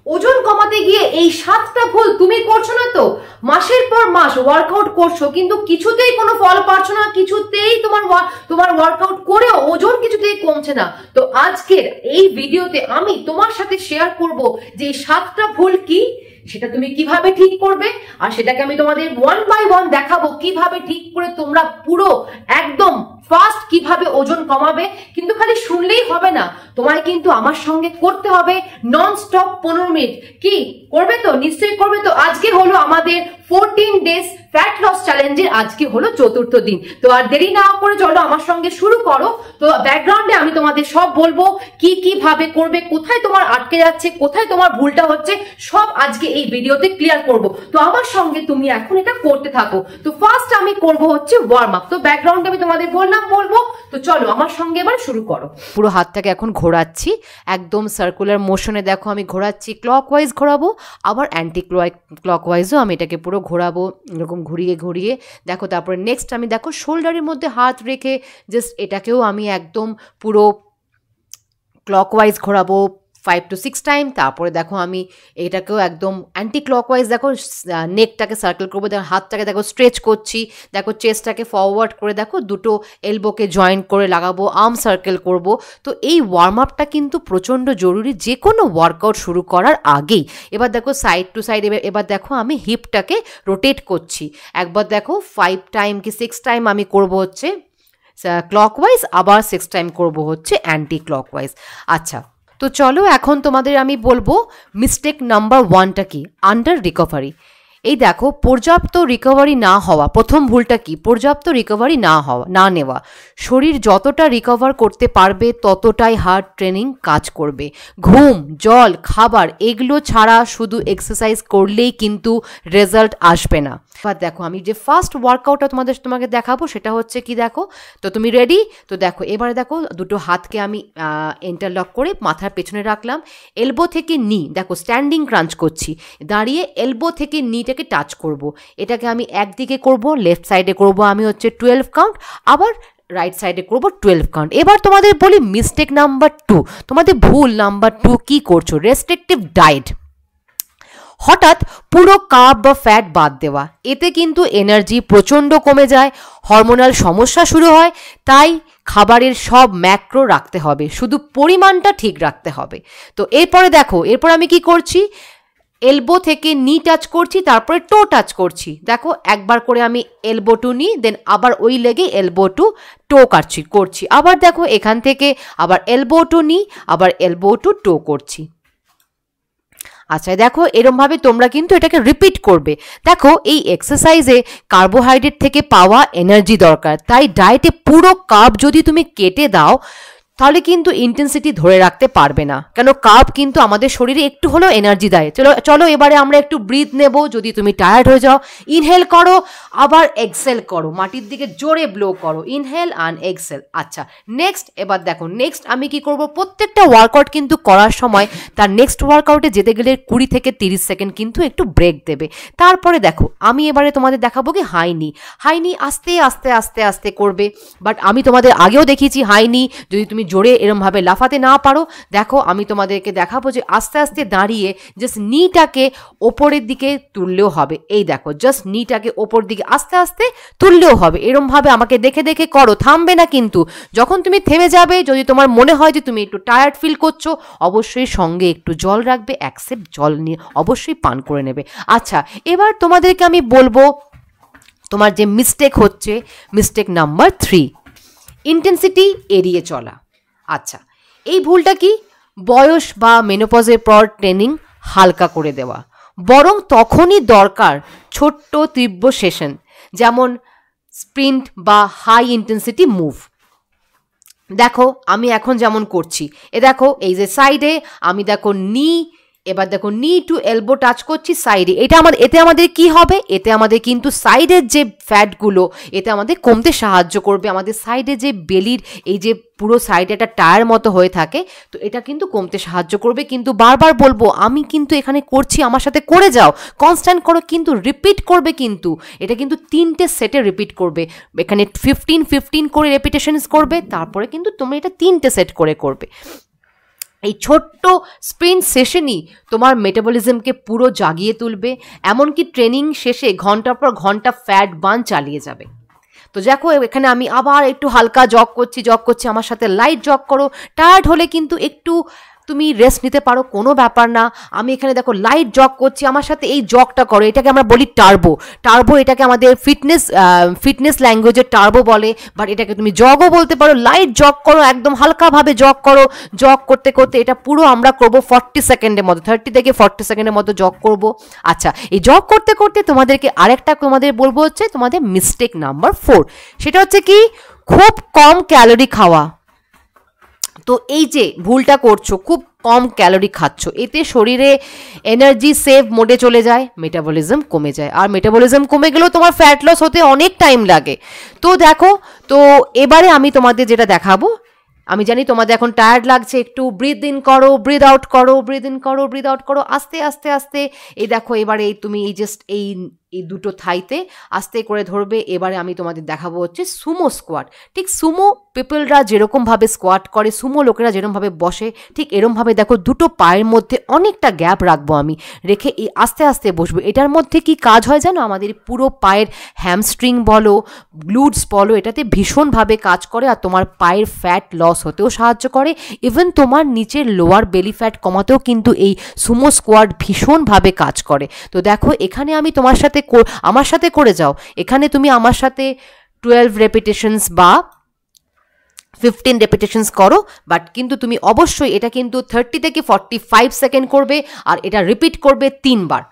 ওজন কমাতে গিয়ে এই 7টা ভুল তুমি করছো না তো? মাসের পর মাস ওয়ার্কআউট করছো কিন্তু কিছুতেই কোনো ফল পাচ্ছ না, কিছুতেই তোমার ওয়ার্কআউট করেও ওজন কিছুতেই কমছে না। তো আজকের এই ভিডিওতে আমি তোমার সাথে শেয়ার করব যে 7টা ভুল কি, সেটা তুমি কিভাবে ঠিক করবে, আর সেটাকে আমি তোমাদের 1 বাই 1 দেখাবো কিভাবে ঠিক করে তোমরা পুরো একদম ফাস্ট কিভাবে ওজন কমাবে। কিন্তু খালি শুনলেই হবে না, তোমায় কিন্তু আমার সঙ্গে করতে হবে নন স্টপ 15 মিনিট। কি করবে তো? নিশ্চয়ই করবে তো। আজকে হলো আমাদের 14 ডেজ ফ্যাট লস চ্যালেঞ্জের আজকে হলো 4র্থ দিন। তো আর দেরি না করে চলো আমার সঙ্গে শুরু করো। তো ব্যাকগ্রাউন্ডে আমি তোমাদের সব বলবো কিভাবে করবে, কোথায় তোমার আটকে যাচ্ছে, কোথায় তোমার ভুলটা হচ্ছে, সব আজকে এই ভিডিওতে ক্লিয়ার করব। তো আমার সঙ্গে তুমি এখন এটা করতে থাকো। তো ফার্স্ট আমি করব হচ্ছে ওয়ার্ম আপ। তো ব্যাকগ্রাউন্ডে আমি তোমাদের বলবো। তো চলো আমার সঙ্গে এবার শুরু করো। পুরো হাতটাকে এখন ঘোরাচ্ছি একদম সার্কুলার মোশনে। দেখো আমি ঘোরাচ্ছি, ক্লকওয়াইজ ঘোরাবো, আবার অ্যান্টি ক্লকওয়াইজও আমি এটাকে পুরো ঘোরাবো, এরকম ঘুরিয়ে দেখো। তারপরে নেক্সট আমি দেখো শোল্ডারের মধ্যে হাত রেখে জাস্ট এটাকেও আমি একদম পুরো ক্লকওয়াইজ ঘোরাবো 5 to 6 টাইম। তারপরে দেখো আমি এটাকেও একদম অ্যান্টি ক্লকওয়াইজ দেখো নেকটাকে সার্কেল করবো, দেখো হাতটাকে দেখো স্ট্রেচ করছি, দেখো চেস্টটাকে ফরওয়ার্ড করে দেখো দুটো এলবোকে জয়েন্ট করে লাগাবো, আর্ম সার্কেল করব। তো এই ওয়ার্ম আপটা কিন্তু প্রচণ্ড জরুরি যে কোনো ওয়ার্কআউট শুরু করার আগেই। এবার দেখো সাইড টু সাইড, এবার দেখো আমি হিপটাকে রোটেট করছি। একবার দেখো 5 টাইম কি 6 টাইম আমি করব হচ্ছে ক্লকওয়াইজ, আবার 6 টাইম করব হচ্ছে অ্যান্টি ক্লকওয়াইজ। আচ্ছা, তো চলো এখন তোমাদের আমি বলবো মিস্টেক নাম্বার 1টা কি, আন্ডার রিকভারি। এই দেখো পর্যাপ্ত রিকভারি না হওয়া, প্রথম ভুলটা কি, পর্যাপ্ত রিকভারি না নেওয়া। শরীর যতটা রিকভার করতে পারবে ততটাই হার্ড ট্রেনিং কাজ করবে। ঘুম, জল, খাবার এগুলো ছাড়া শুধু এক্সারসাইজ করলেই কিন্তু রেজাল্ট আসবে না। এবার দেখো আমি যে ফার্স্ট ওয়ার্কআউটটা তোমাকে দেখাবো সেটা হচ্ছে কি, দেখো তো তুমি রেডি? তো দেখো এবারে দেখো দুটো হাতকে আমি ইন্টারলক করে মাথার পেছনে রাখলাম, এলবো থেকে নি দেখো স্ট্যান্ডিং ক্রাঞ্চ করছি, দাঁড়িয়ে এলবো থেকে নিটাকে টাচ করব। এটাকে আমি একদিকে করব, লেফট সাইডে করব আমি হচ্ছে 12 কাউন্ট, আবার রাইট সাইডে করবো 12 কাউন্ট। এবার তোমাদের বলি মিস্টেক নাম্বার 2, তোমাদের ভুল নাম্বার 2 কি করছো, রেস্ট্রিকটিভ ডায়েট। হঠাৎ পুরো কার্ব বা ফ্যাট বাদ দেওয়া, এতে কিন্তু এনার্জি প্রচণ্ড কমে যায়, হরমোনাল সমস্যা শুরু হয়। তাই খাবারের সব ম্যাক্রো রাখতে হবে, শুধু পরিমাণটা ঠিক রাখতে হবে। তো এরপর আমি কি করছি, এলবো থেকে নি টাচ করছি, তারপরে টো টাচ করছি। দেখো একবার করে আমি এলবো টু নি, দেন আবার ওই লেগে এলবো টু টো করছি। আবার দেখো এখান থেকে আবার এলবো টু নি, আবার এলবো টু টো করছি। আচ্ছা দেখো এরমভাবে তোমরা কিন্তু এটাকে রিপিট করবে। দেখো এই এক্সারসাইজে কার্বোহাইড্রেট থেকে পাওয়া এনার্জি দরকার, তাই ডায়েটে পুরো কার্ব যদি তুমি কেটে দাও তাহলে কিন্তু ইন্টেন্সিটি ধরে রাখতে পারবে না, কেন কার্ব কিন্তু আমাদের শরীরে একটু হলেও এনার্জি দেয়। চলো এবারে আমরা একটু ব্রিথ নেব। যদি তুমি টায়ার্ড হয়ে যাও ইনহেল করো, আবার এক্সেল করো, মাটির দিকে জোরে ব্লো করো, ইনহেল অ্যান্ড এক্সেল। আচ্ছা এবার দেখো নেক্সট আমি কি করব, প্রত্যেকটা ওয়ার্কআউট কিন্তু করার সময় তার নেক্সট ওয়ার্কআউটে যেতে গেলে 20 থেকে 30 সেকেন্ড কিন্তু একটু ব্রেক দেবে। তারপরে দেখো আমি এবারে তোমাদের দেখাবো কি হাইনি আস্তে আস্তে আস্তে আস্তে করবে। বাট আমি তোমাদের আগেও দেখিয়েছি হাইনি যদি তুমি জোরে এরমভাবে লাফাতে না পারো, দেখো আমি তোমাদেরকে দেখাবো যে আস্তে আস্তে দাঁড়িয়ে জাস্ট নিটাকে ওপরের দিকে তুললেও হবে। এই দেখো জাস্ট নিটাকে ওপর দিকে আস্তে আস্তে তুললেও হবে। এরমভাবে আমাকে দেখে দেখে করো, থামবে না কিন্তু। যখন তুমি থেমে যাবে, যদি তোমার মনে হয় যে তুমি একটু টায়ার্ড ফিল করছো, অবশ্যই সঙ্গে একটু জল রাখবে, অ্যাকসেপ্ট জল নিয়ে অবশ্যই পান করে নেবে। আচ্ছা এবার তোমাদেরকে আমি বলবো তোমার যে মিস্টেক হচ্ছে, মিস্টেক নাম্বার 3, ইন্টেন্সিটি এড়িয়ে চলা। আচ্ছা এই ভুলটা কি, বয়স বা মেনোপজের পর ট্রেনিং হালকা করে দেওয়া, বরং তখনই দরকার ছোট্ট তীব্র সেশন, যেমন স্প্রিন্ট বা হাই ইন্টেন্সিটি মুভ। দেখো আমি এখন যেমন করছি, দেখো এই যে সাইডে আমি দেখো এবার দেখো নি টু এলবো টাচ করছি সাইডে। এতে আমাদের কি হবে, এতে আমাদের কিন্তু সাইডের যে ফ্যাটগুলো এতে আমাদের কমতে সাহায্য করবে। আমাদের সাইডে যে বেলির এই যে পুরো সাইডে একটা টায়ার মতো হয়ে থাকে, তো এটা কিন্তু কমতে সাহায্য করবে। কিন্তু বারবার বলবো আমি কিন্তু এখানে করছি, আমার সাথে করে যাও, কনস্ট্যান্ট করো, কিন্তু রিপিট করবে। কিন্তু এটা কিন্তু 3টে সেটে রিপিট করবে। এখানে 15 করে রেপিটেশনস করবে, তারপরে কিন্তু তোমরা এটা 3টে সেট করে করবে। এই ছোট্ট স্প্রিন্ট সেশনই তোমার মেটাবলিজমকে পুরো জাগিয়ে তুলবে, এমনকি ট্রেনিং শেষে ঘন্টার পর ঘন্টা ফ্যাট বার্ন চালিয়ে যাবে। তো দেখো এখানে আমি আবার একটু হালকা জগ করছি, আমার সাথে লাইট জগ করো। টায়ার্ড হলে কিন্তু একটু তুমি রেস্ট নিতে পারো, কোনো ব্যাপার না। আমি এখানে দেখো লাইট জগ করছি, আমার সাথে এই জগটা করো, এটাকে আমরা বলি টার্বো, এটাকে আমাদের ফিটনেস ল্যাঙ্গুয়েজে টার্বো বলে, বাট এটাকে তুমি জগও বলতে পারো। লাইট জগ করো, একদম হালকাভাবে জগ করো। জগ করতে করতে এটা পুরো আমরা করবো 40 সেকেন্ডের মতো, 30 থেকে 40 সেকেন্ডের মতো জগ করব। আচ্ছা, এই জগ করতে করতে তোমাদেরকে আরেকটা তোমাদের বলবো হচ্ছে তোমাদের মিস্টেক নাম্বার 4, সেটা হচ্ছে কি খুব কম ক্যালোরি খাওয়া। তো এই যে ভুলটা করছো, খুব কম ক্যালোরি খাচ্ছ, এতে শরীরে এনার্জি সেভ মোডে চলে যায়, মেটাবলিজম কমে যায়, আর মেটাবলিজম কমে গেলেও তোমার ফ্যাট লস হতে অনেক টাইম লাগে। তো দেখো, তো এবারে আমি তোমাদের যেটা দেখাবো, আমি জানি তোমাদের এখন টায়ার্ড লাগছে, একটু ব্রিথ ইন করো, ব্রিথ আউট করো, ব্রিথ ইন করো, ব্রিথ আউট করো, আস্তে আস্তে আস্তে। এই দেখো এবারে তুমি এই জাস্ট এই দুটো থাইতে আস্তে করে ধরবে। এবারে আমি তোমাদের দেখাবো হচ্ছে সুমো স্কোয়াট। ঠিক সুমো পিপলরা যেরকমভাবে স্কোয়াট করে, সুমো লোকেরা যেরকমভাবে বসে, ঠিক এরমভাবে দেখো দুটো পায়ের মধ্যে অনেকটা গ্যাপ রাখবো আমি, রেখে এই আস্তে আস্তে বসবো। এটার মধ্যে কি কাজ হয় জানো, আমাদের পুরো পায়ের হ্যামস্ট্রিং বলো, গ্লুটস বলো, এটাতে ভীষণভাবে কাজ করে, আর তোমার পায়ের ফ্যাট লস হতেও সাহায্য করে। ইভেন তোমার নিচের লোয়ার বেলি ফ্যাট কমাতেও কিন্তু এই সুমো স্কোয়াট ভীষণভাবে কাজ করে। তো দেখো এখানে আমি আমার সাথে করে যাও, এখানে তুমি আমার সাথে 12 রেপিটেশনস বা 15 রেপিটেশনস করো, বাট কিন্তু তুমি অবশ্যই এটা কিন্তু 30 থেকে 45 সেকেন্ড করবে, আর এটা রিপিট করবে 3 বার।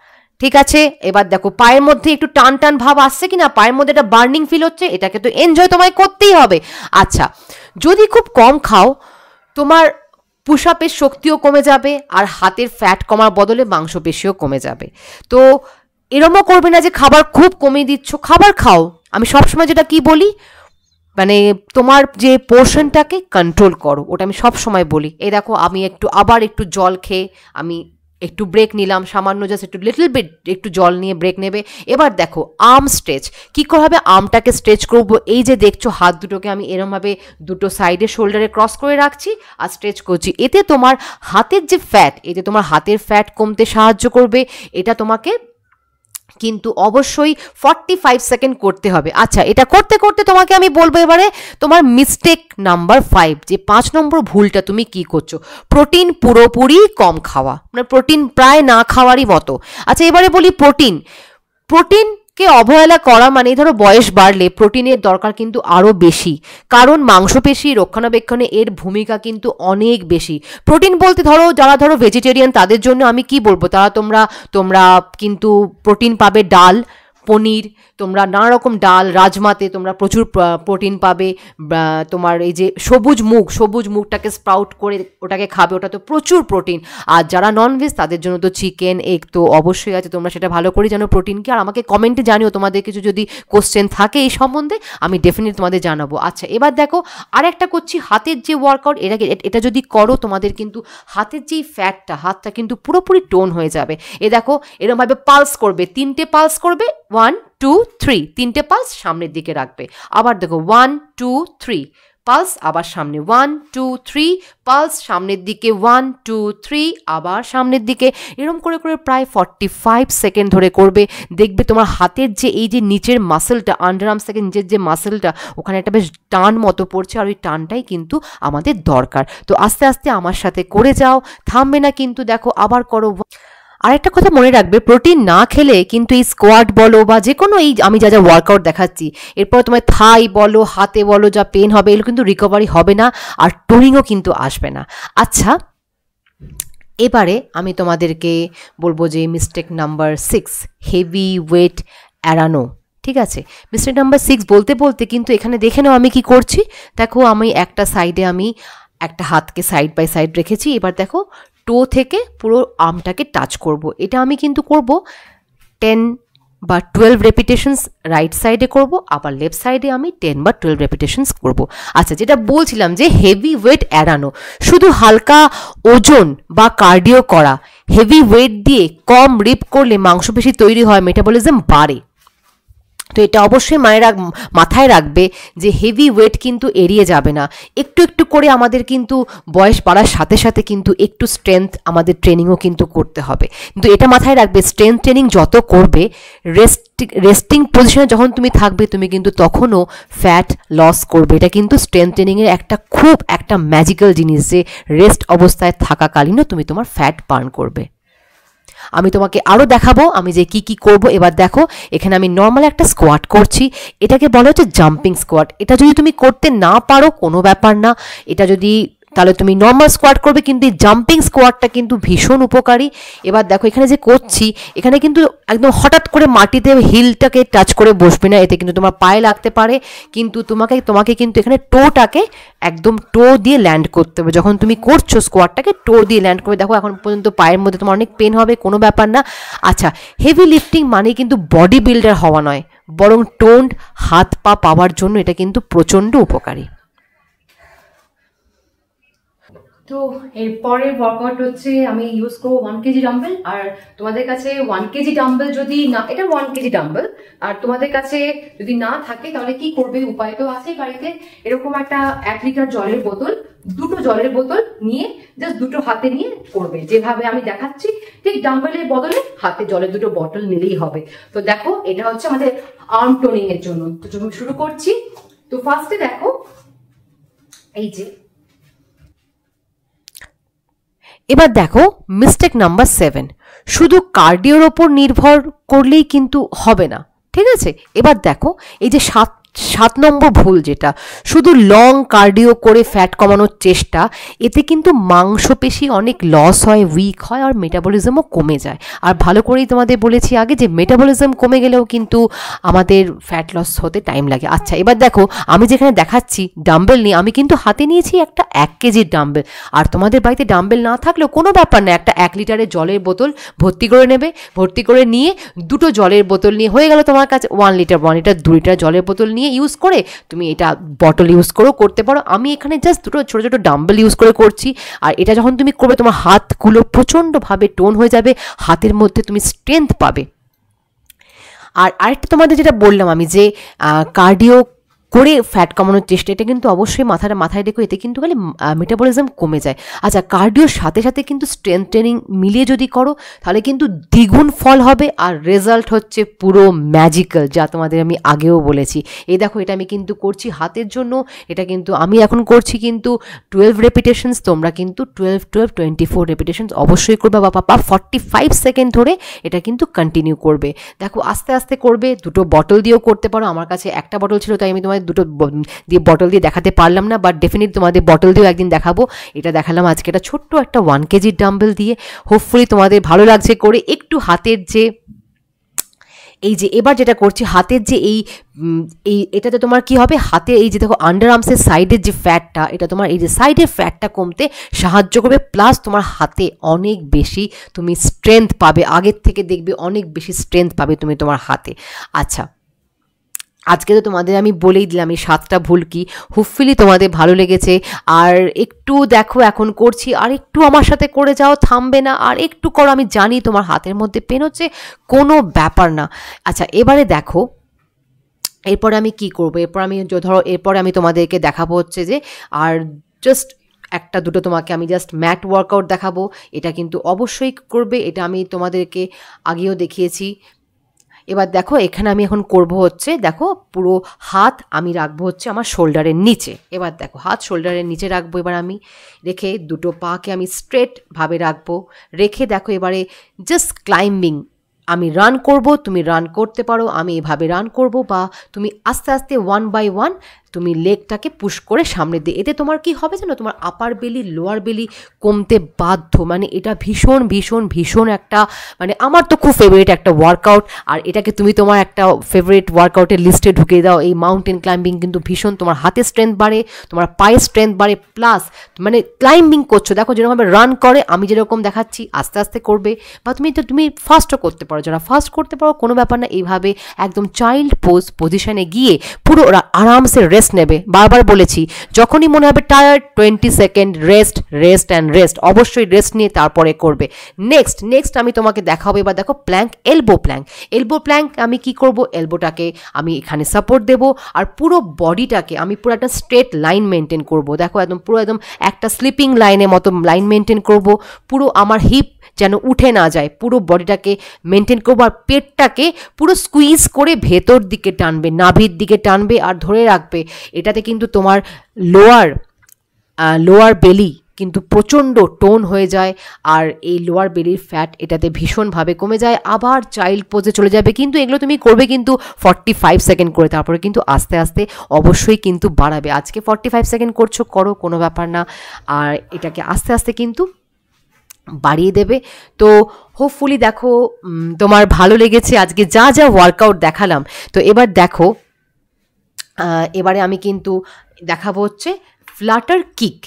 ঠিক আছে, এবার দেখো পায়ের মধ্যে একটু টান টান ভাব আসছে কিনা, পায়ের মধ্যে একটা বার্নিং ফিল হচ্ছে, এটাকে তো এনজয় তোমায় করতেই হবে। আচ্ছা, যদি খুব কম খাও, তোমার পুশ আপের শক্তিও কমে যাবে, আর হাতের ফ্যাট কমার বদলে মাংসপেশিও কমে যাবে। তো এরমও করবে না যে খাবার খুব কমিয়ে দিচ্ছ, খাবার খাও। আমি সবসময় যেটা কি বলি, মানে তোমার যে পোর্শনটাকে কন্ট্রোল করো, ওটা আমি সবসময় বলি। এই দেখো আমি আবার একটু জল খেয়ে আমি একটু ব্রেক নিলাম, সামান্য জাস্ট একটু লিটল বিট একটু জল নিয়ে ব্রেক নেবে। এবার দেখো আর্ম স্ট্রেচ কী করে হবে, আর্মটাকে স্ট্রেচ করবো। এই যে দেখছো হাত দুটোকে আমি এরমভাবে দুটো সাইডে শোল্ডারে ক্রস করে রাখছি আর স্ট্রেচ করছি, এতে তোমার হাতের যে ফ্যাট, এতে তোমার হাতের ফ্যাট কমতে সাহায্য করবে। এটা তোমাকে কিন্তু অবশ্যই 45 সেকেন্ড করতে হবে। আচ্ছা, এটা করতে করতে তোমাকে আমি বলবো এবারে তোমার মিস্টেক নাম্বার 5, যে 5 নম্বর ভুলটা তুমি কি করছো, প্রোটিন পুরোপুরি কম খাওয়া, মানে প্রোটিন প্রায় না খাওয়ারই মতো। আচ্ছা, এবারে বলি প্রোটিনকে অবহেলা করা মানে ধরো বয়স বাড়লে প্রোটিনের দরকার কিন্তু আরও বেশি, কারণ মাংসপেশি রক্ষণাবেক্ষণে এর ভূমিকা কিন্তু অনেক বেশি। প্রোটিন বলতে যারা ভেজিটেরিয়ান তাদের জন্য আমি কি বলবো, তোমরা কিন্তু প্রোটিন পাবে ডাল, পনির, তোমরা নানা রকম ডাল, রাজমাতে তোমরা প্রচুর প্রোটিন পাবে। তোমার এই যে সবুজ মুগটাকে স্প্রাউট করে ওটাকে খাবে, ওটা তো প্রচুর প্রোটিন। আর যারা ননভেজ তাদের জন্য তো চিকেন, এগ তো অবশ্যই আছে, তোমরা সেটা ভালো করে জানো প্রোটিনকে। আর আমাকে কমেন্টে জানিও তোমাদের কিছু যদি কোশ্চেন থাকে এই সম্বন্ধে, আমি ডেফিনেটলি তোমাদের জানাবো। আচ্ছা, এবার দেখো আর একটা করছি হাতের যে ওয়ার্কআউট, এটা যদি করো তোমাদের কিন্তু হাতের যেই হাতটা কিন্তু পুরোপুরি টোন হয়ে যাবে। এ দেখো এরকমভাবে পালস করবে, 3টে পালস করবে, 1 2 3, 3টে পালস সামনের দিকে রাখবে। আবার দেখো 1 2 3 পালস, আবার সামনে 1 2 3 পালস, সামনের দিকে 1 2 3, আবার সামনের দিকে। এরকম করে করে প্রায় 45 সেকেন্ড ধরে করবে। দেখবে তোমার হাতের যে এই যে নিচের মাসেলটা, আন্ডারআর্মস থেকে নিচের যে মাসেলটা, ওখানে একটা বেশ টান মতো পড়ছে, আর ওই টানটাই কিন্তু আমাদের দরকার। তো আস্তে আস্তে আমার সাথে করে যাও, থামবে না কিন্তু। দেখো আবার করো। আরেকটা কথা মনে রাখবে, প্রোটিন না খেলে কিন্তু এই স্কোয়াট বলো বা যে কোনো এই আমি যা ওয়ার্কআউট দেখাচ্ছি, এরপর তোমার থাই বলো, হাতে বলো, যা পেন হবে এগুলো কিন্তু রিকভারি হবে না, আর টোনিংও কিন্তু আসবে না। আচ্ছা, এবারে আমি তোমাদেরকে বলবো যে মিস্টেক নাম্বার 6, হেভি ওয়েট এড়ানো। ঠিক আছে, মিস্টেক নাম্বার 6 বলতে বলতে কিন্তু এখানে দেখে নাও আমি কি করছি। দেখো আমি একটা সাইডে আমি একটা হাতকে সাইড বাই সাইড রেখেছি। এবার দেখো টো থেকে পুরো আর্মটাকে টাচ করব। এটা আমি কিন্তু করব 10 বা 12 রেপিটেশনস রাইট সাইডে করব, আবার লেফট সাইডে আমি 10 বা 12 রেপিটেশনস করব। আচ্ছা, যেটা বলছিলাম যে হেভি ওয়েট এড়ানো, শুধু হালকা ওজন বা কার্ডিও করা, হেভি ওয়েট দিয়ে কম রিপ করলে মাংসপেশি তৈরি হয়, মেটাবলিজম বাড়ে। তো এটা অবশ্যই মাথায় রাখবে যে হেভি ওয়েট কিন্তু এড়িয়ে যাবে না, একটু একটু করে আমাদের কিন্তু বয়স বাড়ার সাথে সাথে কিন্তু একটু স্ট্রেংথ আমাদের ট্রেনিংও কিন্তু করতে হবে। কিন্তু এটা মাথায় রাখবে স্ট্রেংথ ট্রেনিং যত করবে, রেস্টিং পজিশনে যখন তুমি থাকবে তুমি কিন্তু তখনও ফ্যাট লস করবে। এটা কিন্তু স্ট্রেংথ ট্রেনিংয়ের খুব একটা ম্যাজিক্যাল জিনিস যে রেস্ট অবস্থায় থাকাকালীনও তুমি তোমার ফ্যাট বার্ন করবে। আমি তোমাকে আরও দেখাবো আমি যে কি করব। এবার দেখো এখানে আমি নর্মাল একটা স্কোয়াট করছি, এটাকে বলা হচ্ছে জাম্পিং স্কোয়াট। এটা যদি তুমি করতে না পারো কোনো ব্যাপার না, এটা যদি তাহলে তুমি নর্মাল স্কোয়াট করবে, কিন্তু এই জাম্পিং স্কোয়াটটা কিন্তু ভীষণ উপকারী। এবার দেখো এখানে যে করছি, এখানে কিন্তু একদম হঠাৎ করে মাটিতে হিলটাকে টাচ করে বসবে না, এতে কিন্তু তোমার পায়ে লাগতে পারে। কিন্তু তোমাকে কিন্তু এখানে টোটাকে একদম টো দিয়ে ল্যান্ড করতে হবে। যখন তুমি করছো স্কোয়াটটাকে টো দিয়ে ল্যান্ড করবে। দেখো এখন পর্যন্ত পায়ের মধ্যে তোমার অনেক পেন হবে, কোনো ব্যাপার না। আচ্ছা, হেভি লিফটিং মানে কিন্তু বডি বিল্ডার হওয়া নয়, বরং টোন্ড হাত পা পাওয়ার জন্য এটা কিন্তু প্রচণ্ড উপকারী। তো এরপরের ওয়ার্কআউট হচ্ছে আমি ইউজ করবো 1 কেজি ডাম্বেল। আর তোমাদের কাছে 1 কেজি ডাম্বেল যদি না, এটা 1 কেজি ডাম্বেল, আর তোমাদের কাছে যদি না থাকে তাহলে কি করবে, উপায় তো আছে বাড়িতে। এরকম একটা 1 লিটার জলের বোতল, দুটো জলের বোতল নিয়ে জাস্ট দুটো হাতে নিয়ে করবে, যেভাবে আমি দেখাচ্ছি ঠিক ডাম্বেলের বদলে হাতে জলের দুটো বোতল নিলেই হবে। তো দেখো এটা হচ্ছে আমাদের আর্ম টোনিং এর জন্য। তো শুরু করছি। তো ফার্স্টে দেখো এই যে, এবার দেখো মিস্টেক নাম্বার 7, শুধু কার্ডিওর ওপর নির্ভর করলেই কিন্তু হবে না, ঠিক আছে। এবার দেখো এই যে 7 নম্বর ভুল, যেটা শুধু লং কার্ডিও করে ফ্যাট কমানোর চেষ্টা, এতে কিন্তু মাংসপেশি অনেক লস হয়, উইক হয়, আর মেটাবলিজমও কমে যায়। আর ভালো করেই তোমাদের বলেছি আগে যে মেটাবলিজম কমে গেলেও কিন্তু আমাদের ফ্যাট লস হতে টাইম লাগে। আচ্ছা, এবার দেখো আমি যেখানে দেখাচ্ছি ডাম্বেল নিয়ে, আমি কিন্তু হাতে নিয়েছি একটা 1 কেজির ডাম্বেল। আর তোমাদের বাড়িতে ডাম্বেল না থাকলেও কোনো ব্যাপার না, একটা 1 লিটারের জলের বোতল ভর্তি করে নেবে, ভর্তি করে নিয়ে দুটো জলের বোতল নিয়ে হয়ে গেল তোমার কাছে 1 লিটার 2 লিটার জলের বোতল নিয়ে ইউজ করে তুমি এটা বটল ইউজ করতে পারো। আমি এখানে জাস্ট দুটো ছোটো ছোটো ডাম্বেল ইউজ করছি। আর এটা যখন তুমি করবে তোমার হাতগুলো প্রচণ্ডভাবে টোন হয়ে যাবে, হাতের মধ্যে তুমি স্ট্রেংথ পাবে। আর আরেকটা তোমাদের যেটা বললাম আমি যে কার্ডিও করে ফ্যাট কমানোর চেষ্টা, এটা কিন্তু অবশ্যই মাথায় রেখো, এতে কিন্তু খালি মেটাবলিজম কমে যায়। আচ্ছা, কার্ডিওর সাথে সাথে কিন্তু স্ট্রেংথ ট্রেনিং মিলিয়ে যদি করো তাহলে কিন্তু দ্বিগুণ ফল হবে, আর রেজাল্ট হচ্ছে পুরো ম্যাজিক্যাল, যা তোমাদের আমি আগেও বলেছি। এই দেখো এটা আমি কিন্তু করছি হাতের জন্য, এটা কিন্তু আমি এখন করছি কিন্তু 12 রেপিটেশনস, তোমরা কিন্তু 24 রেপিটেশনস অবশ্যই করবে, বা 45 সেকেন্ড ধরে এটা কিন্তু কন্টিনিউ করবে। দেখো আস্তে আস্তে করবে, দুটো বটল দিয়েও করতে পারো। আমার কাছে একটা বটল ছিল তাই আমি তোমাদের দুটো বটল দিয়ে দেখাতে পারলাম না, বাট ডেফিনেটলি তোমাদের বটল দিয়েও একদিন দেখাবো। এটা দেখালাম আজকে এটা ছোট্ট একটা 1 কেজির ডাম্বেল দিয়ে। হোপফুলি তোমাদের ভালো লাগছে করে। একটু হাতের যে এই যে এবার যেটা করছি, হাতের যে এই এটাতে তোমার কি হবে, হাতে এই যে দেখো আন্ডার আর্মসের সাইডের যে ফ্যাটটা, এটা তোমার এই যে সাইডের ফ্যাটটা কমতে সাহায্য করবে, প্লাস তোমার হাতে অনেক বেশি তুমি স্ট্রেংথ পাবে, আগের থেকে দেখবে অনেক বেশি স্ট্রেংথ পাবে তুমি তোমার হাতে। আচ্ছা, আজকে তো তোমাদের আমি বলেই দিলাম এই 7টা ভুল কি। হোপফুলি তোমাদের ভালো লেগেছে। আর একটু দেখো এখন করছি, আর একটু আমার সাথে করে যাও, থামবে না, আর একটু করো। আমি জানি তোমার হাতের মধ্যে পেন হচ্ছে, কোনো ব্যাপার না। আচ্ছা, এবারে দেখো এরপরে আমি কি করব। এরপরে আমি তোমাদেরকে দেখাবো হচ্ছে যে, আর জাস্ট একটা দুটো তোমাকে আমি জাস্ট ম্যাট ওয়ার্কআউট দেখাবো। এটা কিন্তু অবশ্যই করবে, এটা আমি তোমাদেরকে আগেও দেখিয়েছি। এবার দেখো এখানে আমি এখন করব হচ্ছে, দেখো পুরো হাত আমি রাখবো হচ্ছে আমার শোল্ডারের নিচে। এবার দেখো হাত শোল্ডারের নিচে রাখবো, এবার আমি রেখে দুটো পাকে আমি স্ট্রেটভাবে রাখবো, রেখে দেখো এবারে জাস্ট ক্লাইম্বিং আমি রান করব। তুমি রান করতে পারো, আমি এভাবে রান করব, বা তুমি আস্তে আস্তে 1 বাই 1 তুমি লেগটাকে পুশ করে সামনে দিয়ে। এতে তোমার কি হবে জানো, তোমার আপার বেলি লোয়ার বেলি কমতে বাধ্য। মানে এটা ভীষণ ভীষণ ভীষণ একটা, মানে আমার তো খুব ফেভারিট একটা ওয়ার্কআউট। আর এটাকে তুমি তোমার একটা ফেভারিট ওয়ার্কআউটের লিস্টে ঢুকিয়ে দাও। এই মাউন্টেন ক্লাইম্বিং কিন্তু ভীষণ তোমার হাতের স্ট্রেংথ বাড়ে, তোমার পায়ের স্ট্রেংথ বাড়ে, প্লাস মানে ক্লাইম্বিং করছো, দেখো যেরকমভাবে রান করে আমি যেরকম দেখাচ্ছি আস্তে আস্তে করবে, বা তুমি ফাস্টও করতে পারো। যারা ফাস্ট করতে পারো কোনো ব্যাপার না, এইভাবে একদম চাইল্ড পজিশনে গিয়ে পুরো আরামসে রেস্ট রেস্ট নেবে, বারবার বলেছি যখনই মনে হবে tired 20 second rest rest and rest, অবশ্যই রেস্ট নিয়ে তারপরে করবে। নেক্সট আমি তোমাকে দেখাবো এবার দেখো প্ল্যাঙ্ক, এলবো প্ল্যাঙ্ক আমি কি করব, এলবোটাকে আমি এখানে সাপোর্ট দেবো আর পুরো বডিটাকে আমি পুরো একটা স্ট্রেট লাইন মেনটেন করব। দেখো একদম পুরো একদম একটা স্লিপিং লাইনের মতো লাইন মেনটেন করব, পুরো আমার হিপ যেন উঠে না যায়, পুরো বডিটাকে মেনটেন করবো আর পেটটাকে পুরো স্কুইজ করে ভেতর দিকে টানবে, নাভির দিকে টানবে আর ধরে রাখবে। এটাতে কিন্তু তোমার লোয়ার বেলি কিন্তু প্রচণ্ড টোন হয়ে যায় আর এই লোয়ার বেলির ফ্যাট এটাতে ভীষণভাবে কমে যায়, আবার চাইল্ড পোজে চলে যাবে। কিন্তু এগুলো তুমি করবে কিন্তু 45 সেকেন্ড করে, তারপরে কিন্তু আস্তে আস্তে অবশ্যই কিন্তু বাড়াবে। আজকে 45 সেকেন্ড করছো, করো, কোনো ব্যাপার না, আর এটাকে আস্তে আস্তে কিন্তু বাড়িয়ে দেবে। তো হোপফুলি দেখো তোমার ভালো লেগেছে আজকে যা যা ওয়ার্কআউট দেখালাম। তো এবার দেখো এবারে আমি কিন্তু দেখাবো হচ্ছে ফ্লাটার কিক।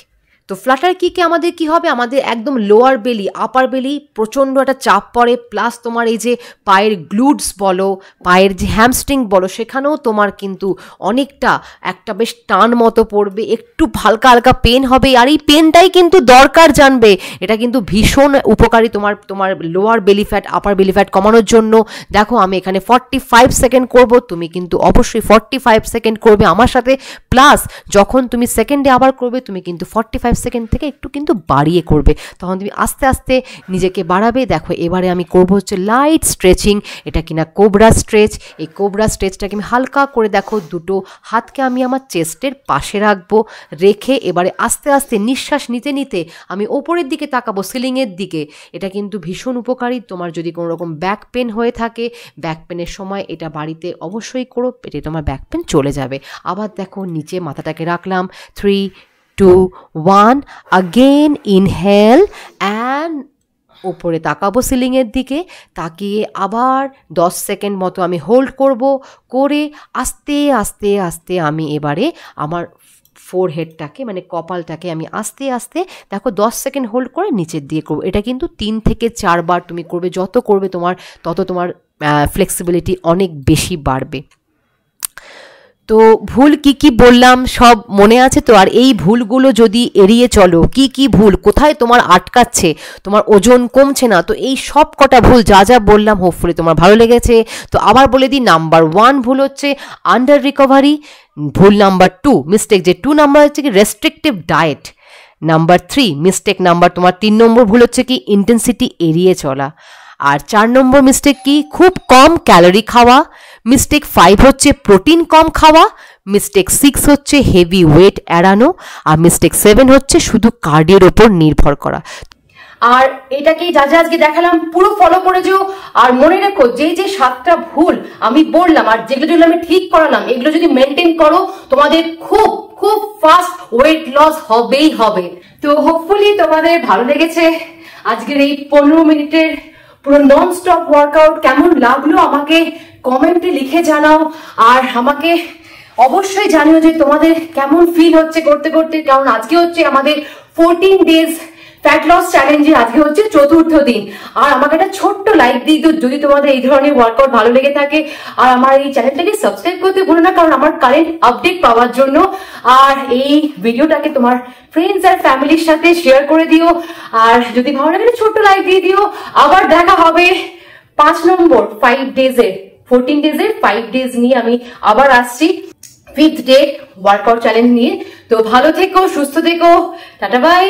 তো ফ্লাটার কিকে আমাদের কি হবে, আমাদের একদম লোয়ার বেলি আপার বেলি প্রচণ্ড একটা চাপ পড়ে, প্লাস তোমার এই যে পায়ের গ্লুটস বলো, পায়ের যে হ্যামস্ট্রিং বলো, সেখানেও তোমার কিন্তু অনেকটা একটা বেশ টান মতো পড়বে, একটু হালকা হালকা পেন হবে, আর এই পেনটাই কিন্তু দরকার, জানবে এটা কিন্তু ভীষণ উপকারী তোমার লোয়ার বেলি ফ্যাট আপার বেলি ফ্যাট কমানোর জন্য। দেখো আমি এখানে 45 সেকেন্ড করব, তুমি কিন্তু অবশ্যই 45 সেকেন্ড করবে আমার সাথে, প্লাস যখন তুমি সেকেন্ডে আবার করবে তুমি কিন্তু 45 সেকেন্ড থেকে একটু কিন্তু বাড়িয়ে করবে, তখন তুমি আস্তে আস্তে নিজেকে বাড়াবে। দেখো এবারে আমি করব হচ্ছে লাইট স্ট্রেচিং, এটা কিনা কোবরা স্ট্রেচ। এই কোবরা স্ট্রেচটাকে আমি হালকা করে দেখো দুটো হাতকে আমি আমার চেস্টের পাশে রাখবো, রেখে এবারে আস্তে আস্তে নিঃশ্বাস নিতে নিতে আমি ওপরের দিকে তাকাবো, সিলিংয়ের দিকে। এটা কিন্তু ভীষণ উপকারী, তোমার যদি কোনো রকম ব্যাক পেন হয়ে থাকে, ব্যাক পেনের সময় এটা বাড়িতে অবশ্যই করো, পেটে তোমার ব্যাক পেন চলে যাবে। আবার দেখো নিচে মাথাটাকে রাখলাম, 3, 2, 1, again inhale and ওপরে তাকাবো সিলিংয়ের দিকে, তাকিয়ে আবার 10 সেকেন্ড মতো আমি হোল্ড করব, করে আস্তে আস্তে আস্তে আমি এবারে আমার ফোরহেডটাকে মানে কপালটাকে আমি আস্তে আস্তে দেখো 10 সেকেন্ড হোল্ড করে নিচের দিয়ে করবো। এটা কিন্তু 3 থেকে 4 বার তুমি করবে, যত করবে তত তোমার ফ্লেক্সিবিলিটি অনেক বেশি বাড়বে। তো ভুল কি বললাম সব মনে আছে তো? আর এই ভুলগুলো যদি এড়িয়ে চলো, কি ভুল কোথায় তোমার আটকাচ্ছে, তোমার ওজন কমছে না, তো এই সব কটা ভুল যা বললাম হোপফুলি তোমার ভালো লেগেছে। তো আবার বলে দিই, নাম্বার 1 ভুল হচ্ছে আন্ডার রিকভারি, ভুল নাম্বার 2 মিস্টেক, যে 2 নাম্বার হচ্ছে কি restrictive diet, number 3 mistake number তোমার 3 নম্বর ভুল হচ্ছে কি ইন্টেন্সিটি এড়িয়ে চলা, আর 4 নম্বর মিস্টেক কি খুব কম ক্যালোরি খাওয়া, মিস্টেক 5 হচ্ছে প্রোটিন কম খাওয়া, মিস্টেক 6 হচ্ছে হেভি ওয়েট এড়ানো, আর মিস্টেক 7 হচ্ছে শুধু কার্ডিওর ওপর নির্ভর করা। আর এটাকেই যা আজকে দেখালাম পুরো ফলো করে যেও। আর মনে রেখো যে 7টা ভুল আমি বললাম আর যেগুলো আমি ঠিক করালাম, এগুলো যদি মেনটেন করো তোমাদের খুব ফাস্ট ওয়েট লস হবেই হবে। তো হোপফুলি তোমাদের ভালো লেগেছে আজকের এই 15 মিনিটের পুরো নন স্টপ ওয়ার্কআউট। কেমন লাগলো আমাকে কমেন্টে লিখে জানাও, আর আমাকে অবশ্যই জানিও যে তোমাদের কেমন ফিল হচ্ছে করতে করতে, কারণ আজকে হচ্ছে আমাদের 14 ডেজ ফ্যাট লস চ্যালেঞ্জে আজকে হচ্ছে 4র্থ দিন। আর আমাকে একটা ছোট্ট লাইক দিয়ে দিও যদি তোমাদের এই ধরনের ওয়ার্কআউট ভালো লেগে থাকে, আর আমার এই চ্যানেলটাকে সাবস্ক্রাইব করতে ভুলো না, কারণ আমার কারেন্ট আপডেট পাওয়ার জন্য। আর এই ভিডিওটাকে তোমার ফ্রেন্ডস আর ফ্যামিলির সাথে শেয়ার করে দিও, আর যদি ভালো লাগে ছোট্ট লাইক দিয়ে দিও। আবার দেখা হবে 5 নম্বর 5 ডেজের 14 ডেজের 5 ডেজ নিয়ে আমি আবার আসছি 5th ডে ওয়ার্কআউট চ্যালেঞ্জ নিয়ে। তো ভালো থেকো, সুস্থ থেকো, টাটা বাই।